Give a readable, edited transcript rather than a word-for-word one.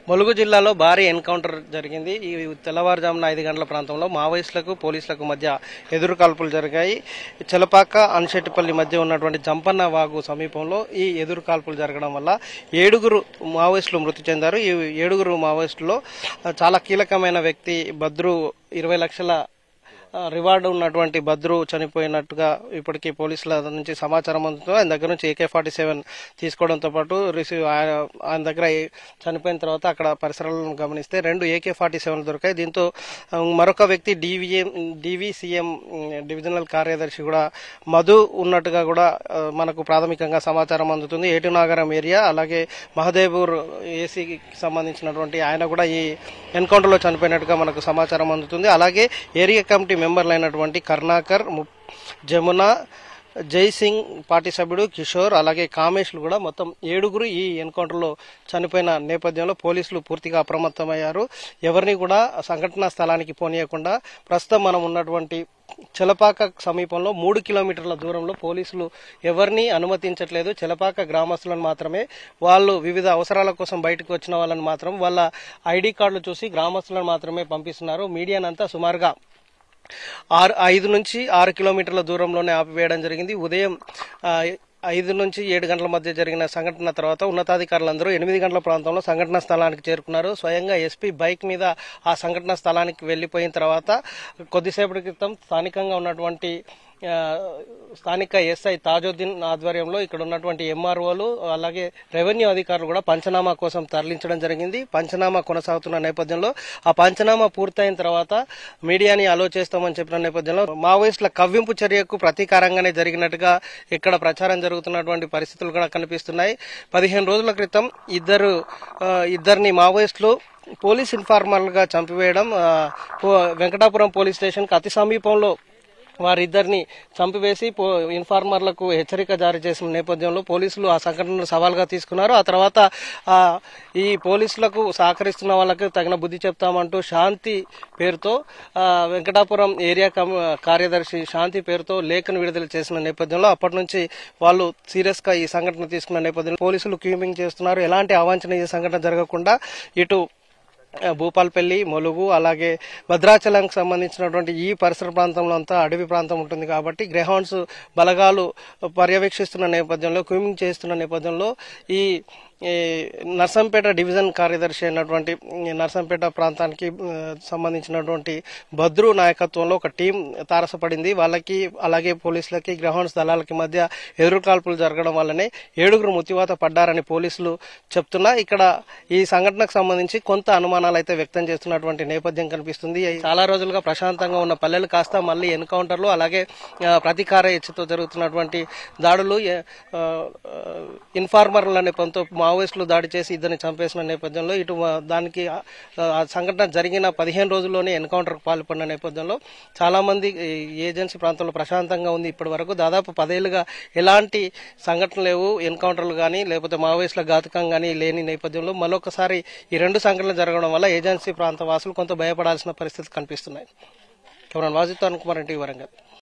ములుగు జిల్లాలో భారీ ఎన్కౌంటర్ జరిగింది. ఈ తెల్లవారుజామున 5 గంటల ప్రాంతంలో మావోయిస్టులకు పోలీసులకు మధ్య ఎదురు కాల్పులు జరిగాయి. చెలపాక అన్షెట్టిపల్లి మధ్య ఉన్నటువంటి జంపన్న వాగు సమీపంలో ఈ ఎదురు కాల్పులు జరగడం వల్ల 7 మావోయిస్టులు మృతి చెందారు. ఈ 7 మావోయిస్టులో చాలా కీలకమైన వ్యక్తి బద్రు 20 లక్షల రివార్డు ఉన్నటువంటి బద్రు చనిపోయినట్టుగా ఇప్పటికీ పోలీసుల నుంచి సమాచారం అందుతుంది. ఆయన దగ్గర నుంచి AK-47 తీసుకోవడంతో పాటు ఆయన దగ్గర చనిపోయిన తర్వాత అక్కడ పరిసరాలను గమనిస్తే 2 AK-47 దొరికాయి. దీంతో మరొక వ్యక్తి DVCM డివిజనల్ కార్యదర్శి కూడా మధు ఉన్నట్టుగా కూడా మనకు ప్రాథమికంగా సమాచారం అందుతుంది. ఏటునాగరం ఏరియా అలాగే మహదేవ్పూర్ ఏసీకి సంబంధించినటువంటి ఆయన కూడా ఈ ఎన్కౌంటర్లో చనిపోయినట్టుగా మనకు సమాచారం అందుతుంది. అలాగే ఏరియా కమిటీ మెంబర్లు అయినటువంటి కర్ణాకర్, జమున, జైసింగ్, పార్టీ సభ్యుడు కిషోర్ అలాగే కామేష్లు కూడా మొత్తం 7 ఈ ఎన్కౌంటర్లో చనిపోయిన నేపథ్యంలో పోలీసులు పూర్తిగా అప్రమత్తమయ్యారు. ఎవరిని కూడా సంఘటనా స్థలానికి పోనీయకుండా ప్రస్తుతం మనం ఉన్నటువంటి చెలపాక సమీపంలో 3 కిలోమీటర్ల దూరంలో పోలీసులు ఎవరిని అనుమతించట్లేదు. చెలపాక గ్రామస్తులను మాత్రమే, వాళ్ళు వివిధ అవసరాల కోసం బయటకు వచ్చిన వాళ్ళని మాత్రం వాళ్ళ ఐడి కార్డులు చూసి గ్రామస్తులను మాత్రమే పంపిస్తున్నారు. మీడియానంతా సుమారుగా 5 నుంచి 6 కిలోమీటర్ల దూరంలోనే ఆపివేయడం జరిగింది. ఉదయం 5 నుంచి 7 గంటల మధ్య జరిగిన సంఘటన తర్వాత ఉన్నతాధికారులందరూ 8 గంటల ప్రాంతంలో సంఘటన స్థలానికి చేరుకున్నారు. స్వయంగా ఎస్పీ బైక్ మీద ఆ సంఘటన స్థలానికి వెళ్లిపోయిన తర్వాత కొద్దిసేపటి క్రితం స్థానికంగా ఉన్నటువంటి స్థానిక ఎస్ఐ తాజుద్దీన్ ఆధ్వర్యంలో ఇక్కడ ఉన్నటువంటి ఎంఆర్ఓలు అలాగే రెవెన్యూ అధికారులు కూడా పంచనామా కోసం తరలించడం జరిగింది. పంచనామా కొనసాగుతున్న నేపథ్యంలో ఆ పంచనామా పూర్తయిన తర్వాత మీడియాని అలో చేస్తామని చెప్పిన నేపథ్యంలో మావోయిస్టుల కవ్వింపు చర్యకు ప్రతీకారంగానే జరిగినట్టుగా ఇక్కడ ప్రచారం జరుగుతున్నటువంటి పరిస్థితులు కూడా కనిపిస్తున్నాయి. 15 రోజుల క్రితం ఇద్దరిని మావోయిస్టులు పోలీస్ ఇన్ఫార్మర్లుగా చంపివేయడం, వెంకటాపురం పోలీస్ స్టేషన్కి అతి సమీపంలో వారిద్దరిని చంపివేసి ఇన్ఫార్మర్లకు హెచ్చరిక జారీ చేసిన నేపథ్యంలో పోలీసులు ఆ సంఘటనను సవాల్గా తీసుకున్నారు. ఆ తర్వాత ఈ పోలీసులకు సహకరిస్తున్న వాళ్ళకి తగిన బుద్ధి చెప్తామంటూ శాంతి పేరుతో వెంకటాపురం ఏరియా కార్యదర్శి శాంతి పేరుతో లేఖను విడుదల చేసిన నేపథ్యంలో అప్పటి నుంచి వాళ్ళు సీరియస్ గా ఈ సంఘటన తీసుకున్న నేపథ్యంలో పోలీసులు క్యూమింగ్ చేస్తున్నారు. ఎలాంటి అవాంఛనీయ సంఘటన జరగకుండా ఇటు భూపాల్పల్లి, ములుగు అలాగే భద్రాచలంకి సంబంధించినటువంటి ఈ పరిసర ప్రాంతంలో అంతా అడవి ప్రాంతం ఉంటుంది కాబట్టి గ్రేహౌండ్స్ బలగాలు పర్యవేక్షిస్తున్న నేపథ్యంలో క్యూమింగ్ చేస్తున్న నేపథ్యంలో ఈ నర్సంపేట డివిజన్ కార్యదర్శి అయినటువంటి నర్సంపేట ప్రాంతానికి సంబంధించినటువంటి బద్రు నాయకత్వంలో ఒక టీం తారసపడింది. వాళ్ళకి అలాగే పోలీసులకి గ్రౌండ్స్ దళాలకి మధ్య ఎదురు కాల్పులు జరగడం వల్లనే 7 మృత్యువాత పడ్డారని పోలీసులు చెప్తున్నా. ఇక్కడ ఈ సంఘటనకు సంబంధించి కొంత అనుమానాలు అయితే వ్యక్తం చేస్తున్నటువంటి నేపథ్యం కనిపిస్తుంది. చాలా రోజులుగా ప్రశాంతంగా ఉన్న పల్లెలు కాస్త మళ్లీ ఎన్కౌంటర్లు అలాగే ప్రతీకార ఇచ్చతో జరుగుతున్నటువంటి దాడులు, ఇన్ఫార్మర్ల నేపథ్యంతో మావోయిస్టులు దాడి చేసి ఇద్దరిని చంపేసిన నేపథ్యంలో ఇటు దానికి సంఘటన జరిగిన 15 రోజుల్లోనే ఎన్కౌంటర్కు పాల్పడిన నేపథ్యంలో చాలా మంది ఏజెన్సీ ప్రాంతంలో ప్రశాంతంగా ఉంది. ఇప్పటి వరకు దాదాపు 10 ఏళ్లుగా ఎలాంటి సంఘటనలు లేవు, ఎన్కౌంటర్లు కానీ లేకపోతే మావోయిస్టుల ఘాతకం కానీ లేని నేపథ్యంలో మరొకసారి ఈ 2 సంఘటనలు జరగడం వల్ల ఏజెన్సీ ప్రాంత వాసులు కొంత భయపడాల్సిన పరిస్థితి కనిపిస్తున్నాయి. Cameraman Wajid Kumar, NTV Warangal.